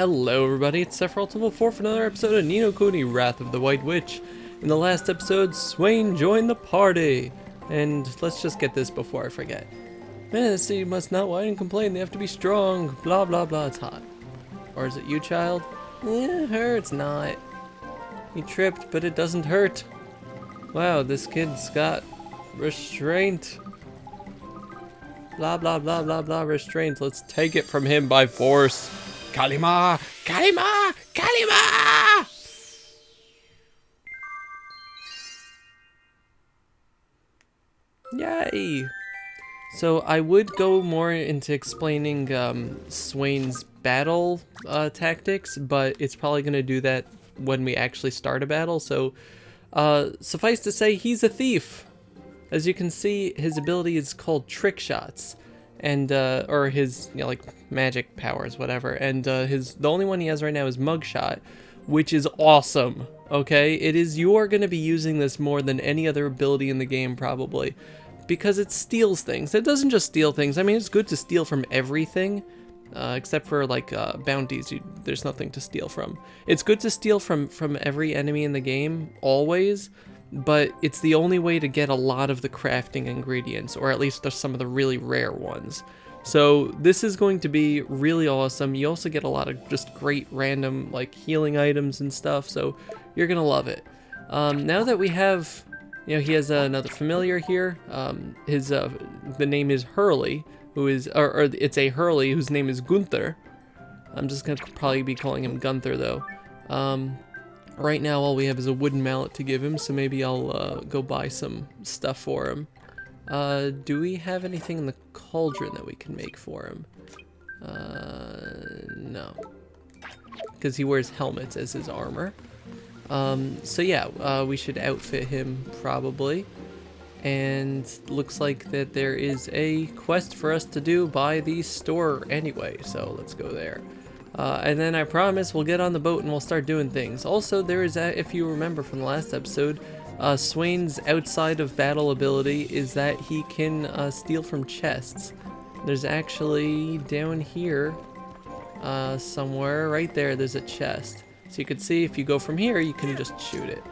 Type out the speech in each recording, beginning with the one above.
Hello everybody, it's Sephiroth4 for another episode of Ni no Kuni, Wrath of the White Witch. In the last episode, Swain joined the party. And let's just get this before I forget. Men, the city must not whine and complain, they have to be strong. Blah blah blah, it's hot. Or is it you, child? Her, it's not. He tripped, but it doesn't hurt. Wow, this kid's got restraint. Blah blah blah blah blah, restraint. Let's take it from him by force. Kalima! Kalima! Kalima! Yay! So I would go more into explaining Swain's battle tactics, but it's probably going to do that when we actually start a battle. So suffice to say, he's a thief. As you can see, his ability is called trick shots. And or his like magic powers, whatever, and the only one he has right now is mugshot, which is awesome. Okay, you are going to be using this more than any other ability in the game probably, because it steals things. It doesn't just steal things. I mean, it's good to steal from everything, except for like bounties. There's nothing to steal from. It's good to steal from every enemy in the game always. But it's the only way to get a lot of the crafting ingredients, or at least some of the really rare ones. So this is going to be really awesome. You also get a lot of just great random like healing items and stuff, so you're gonna love it. Now that we have, he has another familiar here. The name is Hurley, who is, or it's a Hurley whose name is Gunther. I'm just gonna probably be calling him Gunther though. Right now, all we have is a wooden mallet to give him, so maybe I'll go buy some stuff for him. Do we have anything in the cauldron that we can make for him? No. Because he wears helmets as his armor. So yeah, we should outfit him, probably. And looks like that there is a quest for us to do by the store anyway, so let's go there. And then I promise we'll get on the boat and we'll start doing things. Also, there is, if you remember from the last episode, Swain's outside of battle ability is that he can steal from chests. There's actually down here somewhere, right there, there's a chest. So you can see if you go from here, you can just shoot it.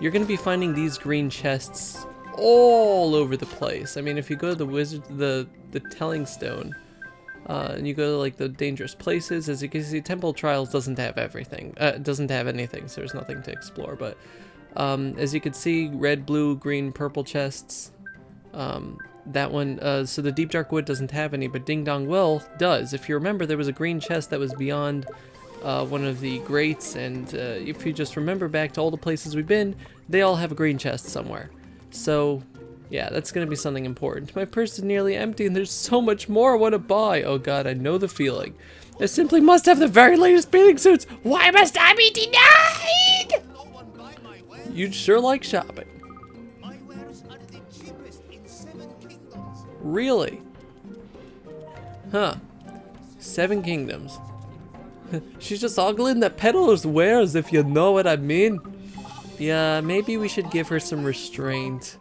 You're going to be finding these green chests all over the place. I mean, if you go to the telling stone, and you go to like the dangerous places, as you can see, Temple Trials doesn't have everything. Doesn't have anything, so there's nothing to explore. But as you can see, red, blue, green, purple chests. That one, so the Deep Dark Wood doesn't have any, but Ding Dong Well does. If you remember, there was a green chest that was beyond one of the grates, and if you just remember back to all the places we've been, they all have a green chest somewhere. So yeah, that's going to be something important. My purse is nearly empty and there's so much more I want to buy. Oh god, I know the feeling. I simply must have the very latest bathing suits. Why must I be denied? You'd sure like shopping. Really? Huh. 7 Kingdoms. She's just ogling the peddler's wares, if you know what I mean. Yeah, maybe we should give her some restraint.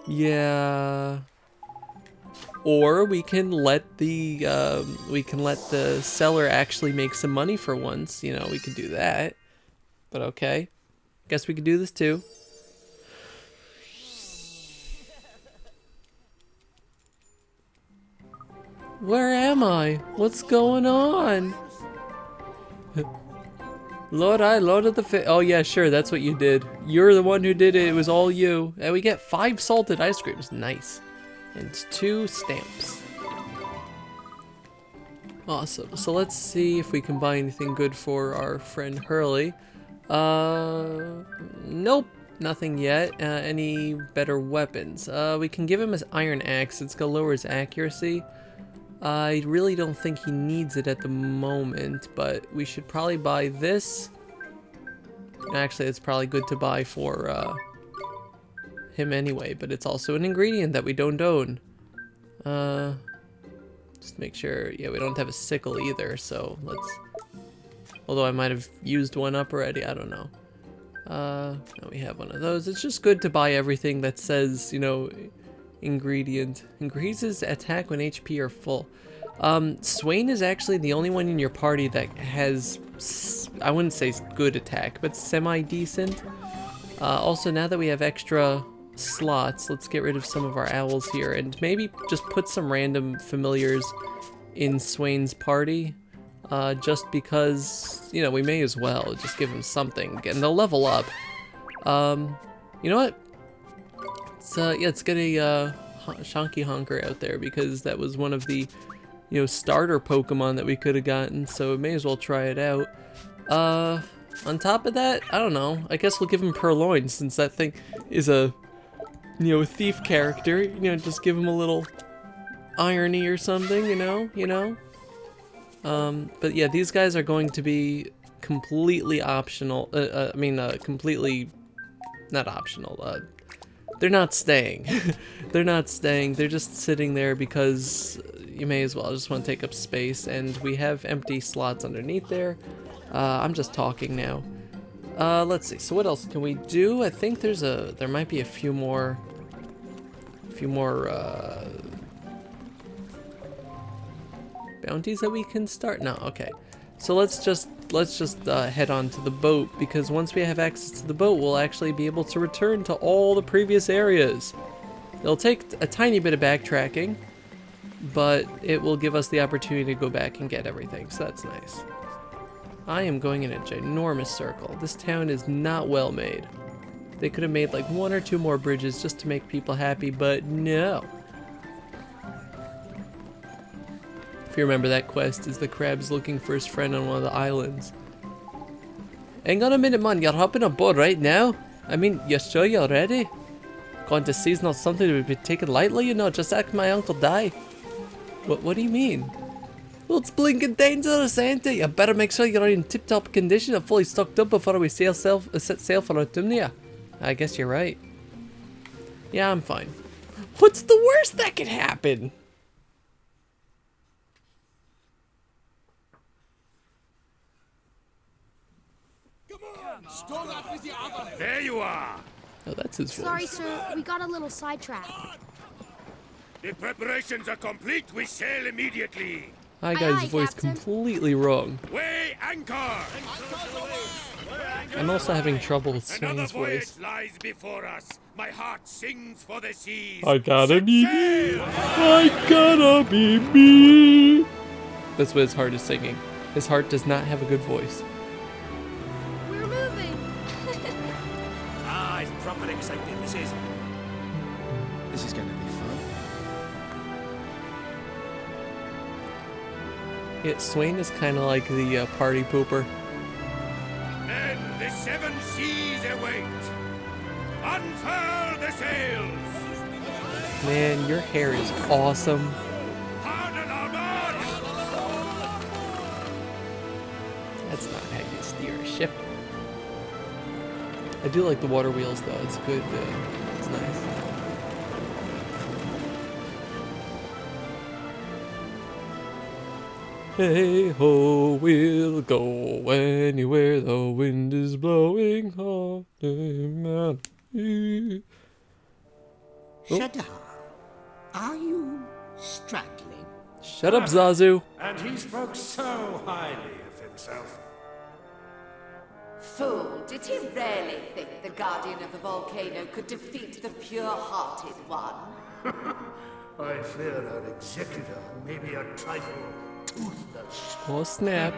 Yeah. Or we can let the seller actually make some money for once. We could do that. But okay. Guess we could do this too. Where am I? What's going on? Lord of the oh yeah, sure, that's what you did. You're the one who did it, it was all you. And we get 5 salted ice creams, nice. And 2 stamps. Awesome, so let's see if we can buy anything good for our friend Hurley. Nope, nothing yet. Any better weapons? We can give him his iron axe, it's gonna lower his accuracy. I really don't think he needs it at the moment, but we should probably buy this. Actually, it's probably good to buy for him anyway, but it's also an ingredient that we don't own. Just make sure, yeah, we don't have a sickle either, so let's... Although I might have used one up already, I don't know. No, we have one of those. It's just good to buy everything that says, ingredient. Increases attack when HP are full. Swain is actually the only one in your party that has, I wouldn't say good attack, but semi-decent. Also, now that we have extra slots, let's get rid of some of our owls here and maybe just put some random familiars in Swain's party. Just because, you know, we may as well just give them something and they'll level up. You know what? Let's get a Shonky Honker out there because that was one of the, you know, starter Pokemon that we could have gotten, so we may as well try it out. On top of that, I don't know, I guess we'll give him Purloin since that thing is a, you know, thief character. You know, just give him a little irony or something, you know? But yeah, these guys are going to be completely optional, completely not optional, they're not staying. They're not staying, they're just sitting there because you may as well just want to take up space, and we have empty slots underneath there. I'm just talking now. Let's see, so what else can we do? I think there might be a few more bounties that we can start. No, okay. So let's just head on to the boat, because once we have access to the boat, we'll actually be able to return to all the previous areas. It'll take a tiny bit of backtracking, but it will give us the opportunity to go back and get everything, so that's nice. I am going in a ginormous circle. This town is not well made. They could have made like 1 or 2 more bridges just to make people happy, but no. If you remember, that quest is the crab's looking for his friend on one of the islands. Hang on a minute, man. You're hopping aboard right now? I mean, you're sure you're ready? Going to sea's not something to be taken lightly, you know. Just ask my Uncle Di. What do you mean? Well, it's blinking dangerous, ain't it? You better make sure you're in tip-top condition and fully stocked up before we set sail for Autumnia. I guess you're right. Yeah, I'm fine. What's the worst that could happen? There you are! Oh, that's his voice. Sorry, sir. We got a little sidetracked. The preparations are complete. We sail immediately. I got his voice Captain. completely wrong. Weigh anchor! I'm also having trouble with Another Swain's voyage voice. lies before us. My heart sings for the seas. I gotta Set be sail! me. I gotta be me. That's what his heart is singing. His heart does not have a good voice. We're moving. Ah, it's proper exciting, this is. This is going to be fun. Yeah, Swain is kind of like the party pooper. Men, the 7 seas await. Unfurl the sails. Man, your hair is awesome. Harden our march. That's not how you steer a ship. I do like the water wheels though. It's good. It's nice. Hey ho, we'll go anywhere the wind is blowing. Oh. Shadar, are you struggling? Shut up, Zazu. And he spoke so highly of himself. Fool, did he really think the guardian of the volcano could defeat the pure-hearted one? I fear our executor may be a trifle toothless. Oh snap.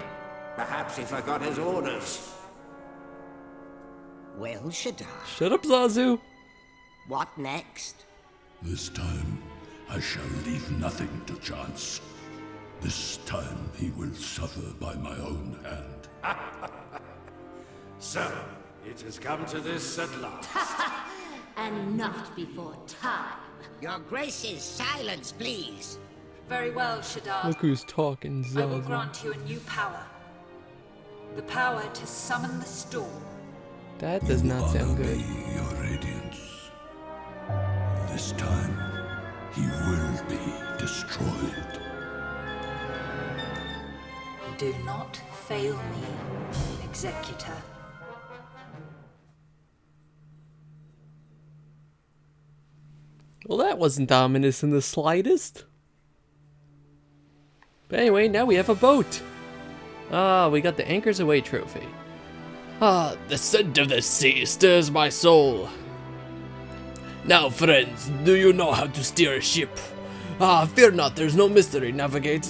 Perhaps he forgot his orders. Well, Shadar, Shut up, Zazu. what next? This time, I shall leave nothing to chance. This time, he will suffer by my own hand. So, it has come to this at last. And not before time. Your Grace's silence, please. Very well, Shadar. Look who's talking, I will Zazu. grant you a new power. The power to summon the storm. That does not sound Honor good. me, your radiance. This time, he will be destroyed. Do not fail me, Executor. Well, that wasn't ominous in the slightest. But anyway, now we have a boat. Ah, we got the Anchors Away trophy. Ah, the scent of the sea stirs my soul. Now, friends, do you know how to steer a ship? Ah, fear not, there's no mystery. Navigate.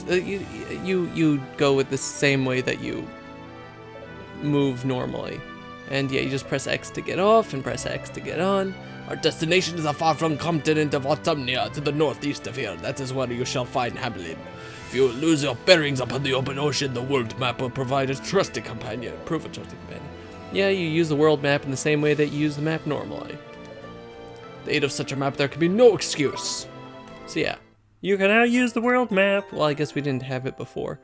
You go with the same way that you move normally. And yeah, you just press X to get off and press X to get on. Our destination is a far-flung continent of Autumnia to the northeast of here. That is where you shall find Hamlin. If you lose your bearings upon the open ocean, the world map will provide a trusty companion. Prove a trusty companion. Yeah, you use the world map in the same way that you use the map normally. The aid of such a map, there can be no excuse. So yeah, you can now use the world map. Well, I guess we didn't have it before.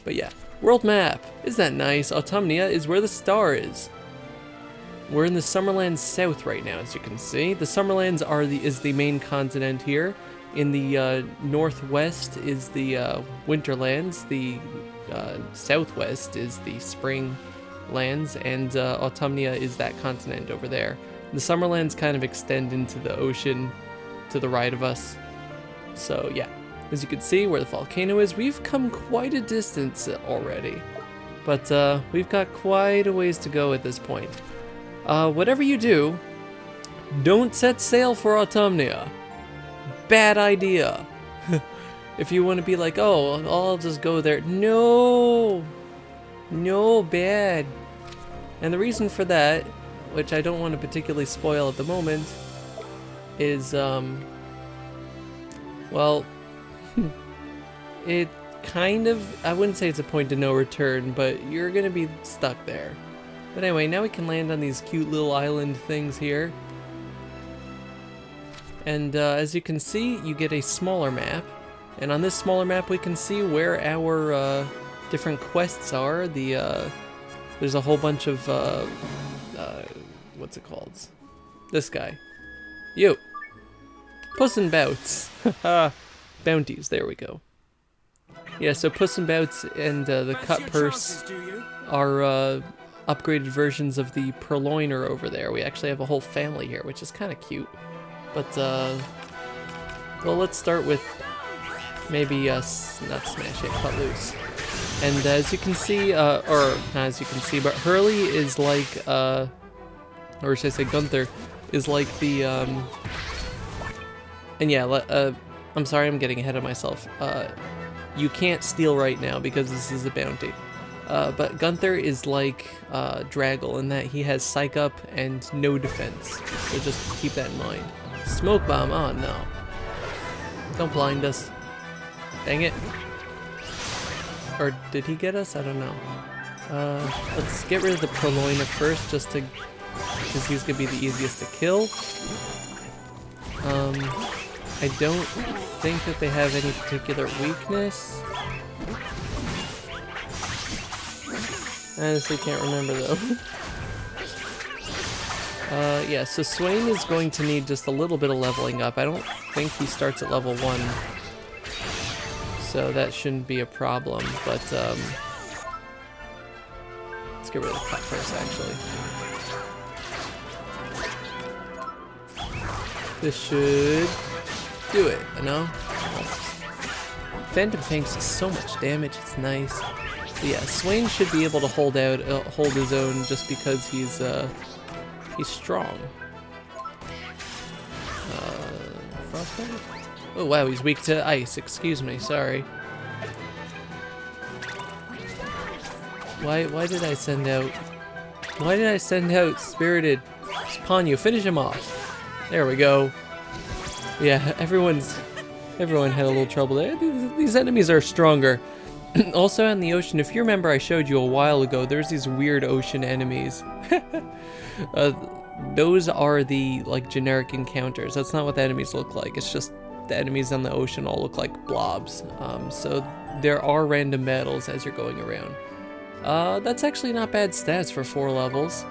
But yeah, world map. Isn't that nice? Autumnia is where the star is. We're in the Summerlands South right now, as you can see. The Summerlands is the main continent here. In the northwest is the Winterlands. The southwest is the Spring lands, and Autumnia is that continent over there. The Summerlands kind of extend into the ocean to the right of us. So yeah, as you can see where the volcano is, we've come quite a distance already. But we've got quite a ways to go at this point. Whatever you do, don't set sail for Autumnia. Bad idea. If you want to be like, oh, I'll just go there. No, bad. And the reason for that, which I don't want to particularly spoil at the moment, is, well, it kind of, I wouldn't say it's a point of no return, but you're going to be stuck there. But anyway, now we can land on these cute little island things here. And as you can see, you get a smaller map. And on this smaller map, we can see where our different quests are. There's a whole bunch of, what's it called? This guy. You. Puss in Bouts. Bounties, there we go. Yeah, so Puss in Bouts and the Cut Purse are upgraded versions of the Purloiner over there. We actually have a whole family here, which is kind of cute. But, well, let's start with maybe, not Smash It, Cut Loose. And as you can see, or not as you can see, but Hurley is like, or should I say Gunther, is like the, and yeah, I'm sorry, I'm getting ahead of myself. You can't steal right now because this is a bounty. But Gunther is like Draggle in that he has Psych Up and no defense. So just keep that in mind. Smoke Bomb, oh no. Don't blind us. Dang it. Or did he get us? I don't know. Let's get rid of the Purloiner first, just to, because he's gonna be the easiest to kill. I don't think that they have any particular weakness. I honestly can't remember though. Yeah, so Swain is going to need just a little bit of leveling up. I don't think he starts at level 1. So that shouldn't be a problem, but let's get rid of the Cut Purse actually. This should do it, you know? Phantom Fangs does so much damage, it's nice. But yeah, Swain should be able to hold his own just because he's strong. Frostbite? Oh wow, he's weak to ice, excuse me, sorry. Why did I send out Spirited? Ponyo, finish him off. There we go. Yeah, everyone had a little trouble there. These enemies are stronger. Also in the ocean, if you remember I showed you a while ago, there's these weird ocean enemies. Those are the, like, generic encounters. That's not what the enemies look like. It's just the enemies on the ocean all look like blobs. So there are random battles as you're going around. That's actually not bad stats for 4 levels.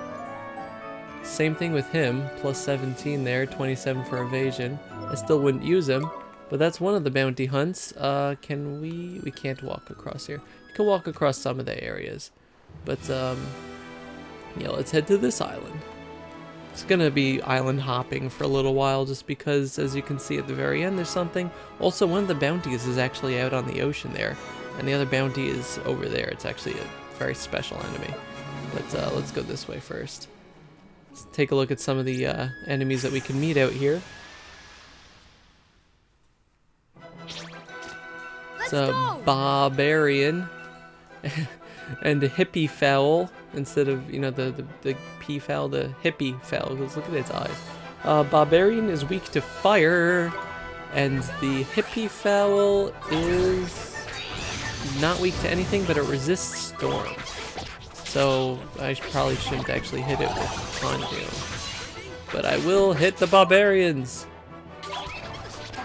Same thing with him, plus 17 there, 27 for evasion. I still wouldn't use him, but that's one of the bounty hunts. Can we can't walk across here. You can walk across some of the areas. But, yeah, let's head to this island. It's gonna be island hopping for a little while just because, as you can see at the very end, there's something. Also, one of the bounties is actually out on the ocean there, and the other bounty is over there. It's actually a very special enemy. But let's go this way first. Let's take a look at some of the enemies that we can meet out here. It's a barbarian and a hippie fowl instead of, you know, the pea fowl, the hippie fowl, because look at its eyes. Barbarian is weak to fire, and the hippie fowl is not weak to anything, but it resists storm. So I probably shouldn't actually hit it with Condume. But I will hit the barbarians!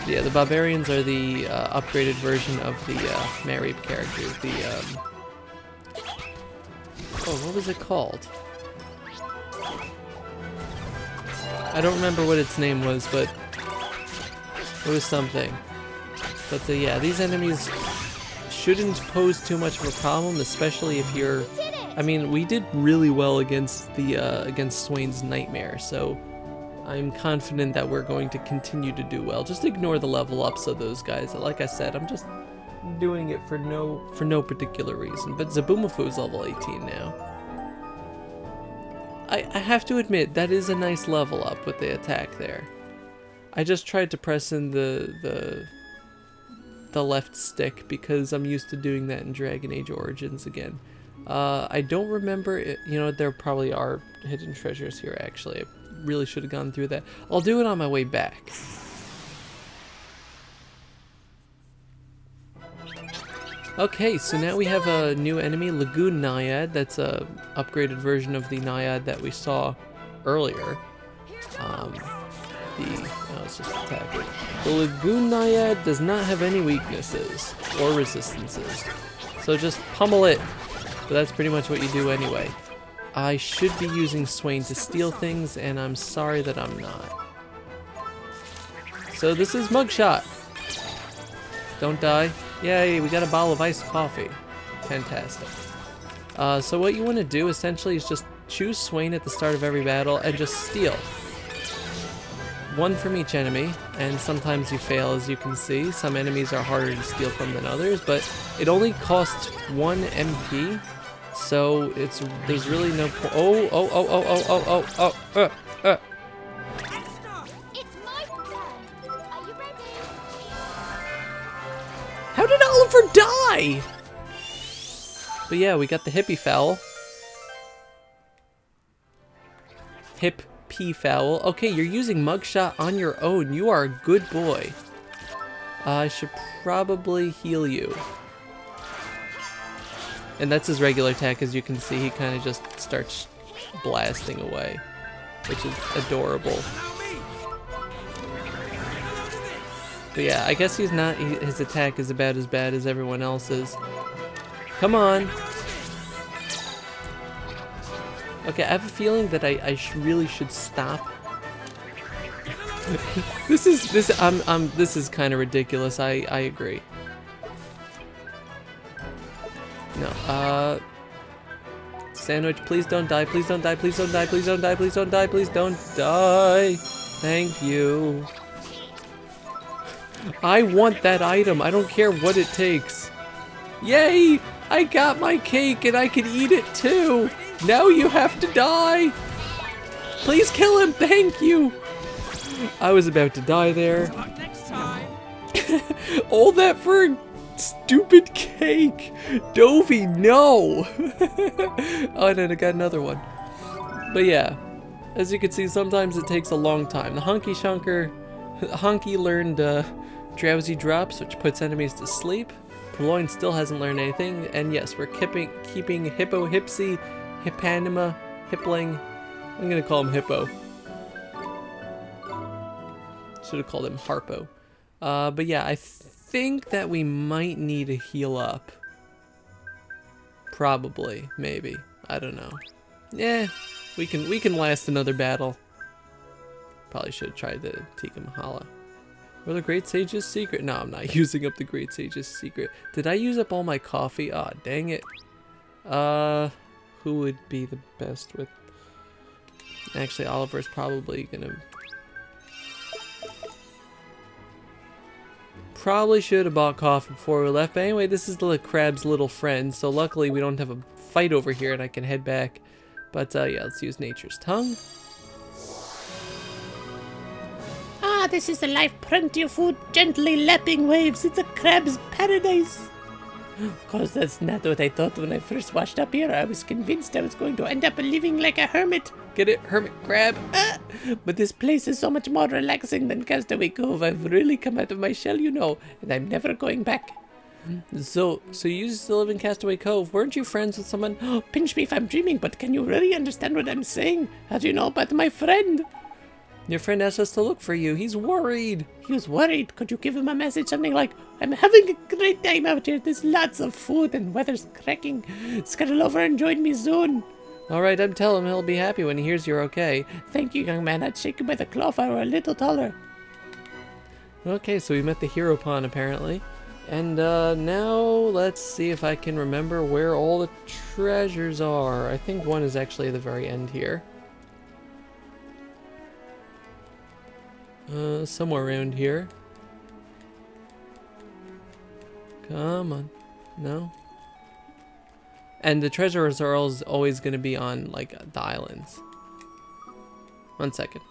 Yeah, the barbarians are the upgraded version of the Marib characters. The, oh, what was it called? I don't remember what its name was, but it was something. But yeah, these enemies shouldn't pose too much of a problem, especially if you're... I mean, we did really well against the against Swain's Nightmare, so I'm confident that we're going to continue to do well. Just ignore the level ups of those guys. Like I said, I'm just doing it for no particular reason. But Zabumafu is level 18 now. I have to admit, that is a nice level up with the attack there. I just tried to press in the left stick because I'm used to doing that in Dragon Age Origins again. I don't remember it, you know, there probably are hidden treasures here actually. I really should have gone through that. I'll do it on my way back. Okay, so now we have a new enemy, Lagoon Naiad. That's a upgraded version of the Naiad that we saw earlier. Let's just attack it. The Lagoon Naiad does not have any weaknesses or resistances, so just pummel it. But that's pretty much what you do anyway. I should be using Swain to steal things, and I'm sorry that I'm not. So this is Mugshot. Don't die. Yay, we got a bottle of iced coffee. Fantastic. So what you want to do essentially is just choose Swain at the start of every battle and just steal. One from each enemy, and sometimes you fail, as you can see. Some enemies are harder to steal from than others, but it only costs 1 MP, so there's really no point. It's my turn. Are you ready? How did Oliver die? But yeah, we got the hippie fowl. Hip P fowl. Okay, you're using Mugshot on your own. You are a good boy. I should probably heal you. And that's his regular attack, as you can see. He kind of just starts blasting away, which is adorable. But yeah, I guess he's not. His attack is about as bad as everyone else's. Come on. Okay, I have a feeling that I really should stop. This is kind of ridiculous. I agree. No, Sandwich, please don't die. Please don't die. Please don't die. Please don't die. Please don't die. Please don't die. Thank you. I want that item. I don't care what it takes. Yay! I got my cake and I can eat it too. Now you have to die. Please kill him. Thank you. I was about to die there. All that for a stupid cake. Dovey, no. Oh, and then I got another one. But yeah, as you can see, sometimes it takes a long time. The Honky learned drowsy drops, which puts enemies to sleep. Purloin still hasn't learned anything, and yes, we're keeping Hippo, Hipsy, Hippanima, Hippling. I'm gonna call him Hippo. Should have called him Harpo. But yeah, I think that we might need to heal up. Probably, maybe. I don't know. Yeah, we can last another battle. Probably should have tried the Tika Mahala. Or the Great Sage's secret. No, I'm not using up the Great Sage's secret. Did I use up all my coffee? Aw, dang it. Who would be the best with... Actually, Oliver's probably gonna... Probably should have bought coffee before we left. But anyway, this is the crab's little friend. So luckily we don't have a fight over here and I can head back. But yeah, let's use nature's tongue. Ah, this is the life. Plenty of food, gently lapping waves. It's a crab's paradise. Of course, that's not what I thought when I first washed up here. I was convinced I was going to end up living like a hermit. Get it? Hermit crab. Ah, but this place is so much more relaxing than Castaway Cove. I've really come out of my shell, you know, and I'm never going back. So you used to live in Castaway Cove. Weren't you friends with someone? Oh, pinch me if I'm dreaming, but can you really understand what I'm saying? How do you know about my friend? Your friend asked us to look for you. He's worried. He was worried. Could you give him a message? Something like, I'm having a great time out here. There's lots of food and weather's cracking. Scuttle over and join me soon. Alright, I'm telling him he'll be happy when he hears you're okay. Thank you, young man. I'd shake you by the claw if I were a little taller. Okay, so we met the hero pawn apparently. And now let's see if I can remember where all the treasures are. I think one is actually at the very end here. Somewhere around here. Come on. No? And the treasures are always going to be on, like, the islands. 1 second.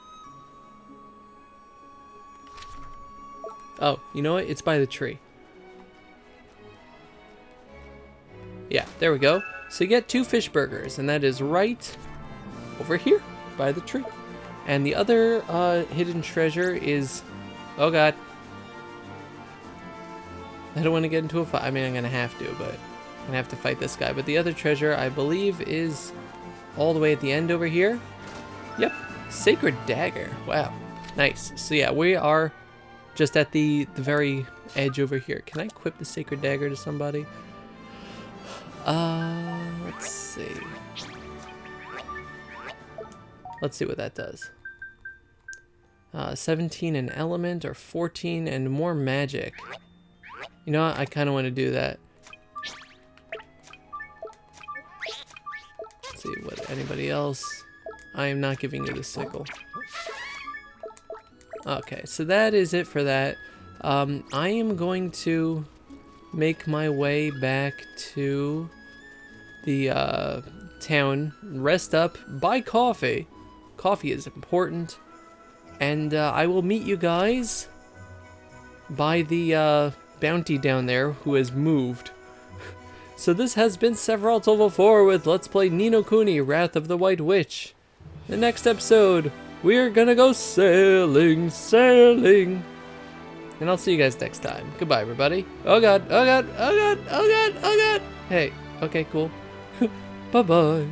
Oh, you know what? It's by the tree. Yeah, there we go. So you get 2 fish burgers, and that is right over here by the tree. And the other hidden treasure is... Oh god. I don't want to get into a fight. I mean, I'm going to have to, but I'm going to have to fight this guy. But the other treasure, I believe, is all the way at the end over here. Yep. Sacred Dagger. Wow. Nice. So yeah, we are just at the very edge over here. Can I equip the Sacred Dagger to somebody? Let's see. Let's see what that does. 17 an element, or 14 and more magic. You know what? I kind of want to do that. Let's see what anybody else. I am not giving you the sickle. Okay, so that is it for that. I am going to make my way back to the town, rest up, buy coffee. Coffee is important. And I will meet you guys by the bounty down there who has moved. So this has been Sephiroth Level 4 with Let's Play Ni no Kuni, Wrath of the White Witch. The next episode, we're gonna go sailing. And I'll see you guys next time. Goodbye, everybody. Oh god, oh god, oh god, oh god, oh god. Hey, okay, cool. Bye-bye.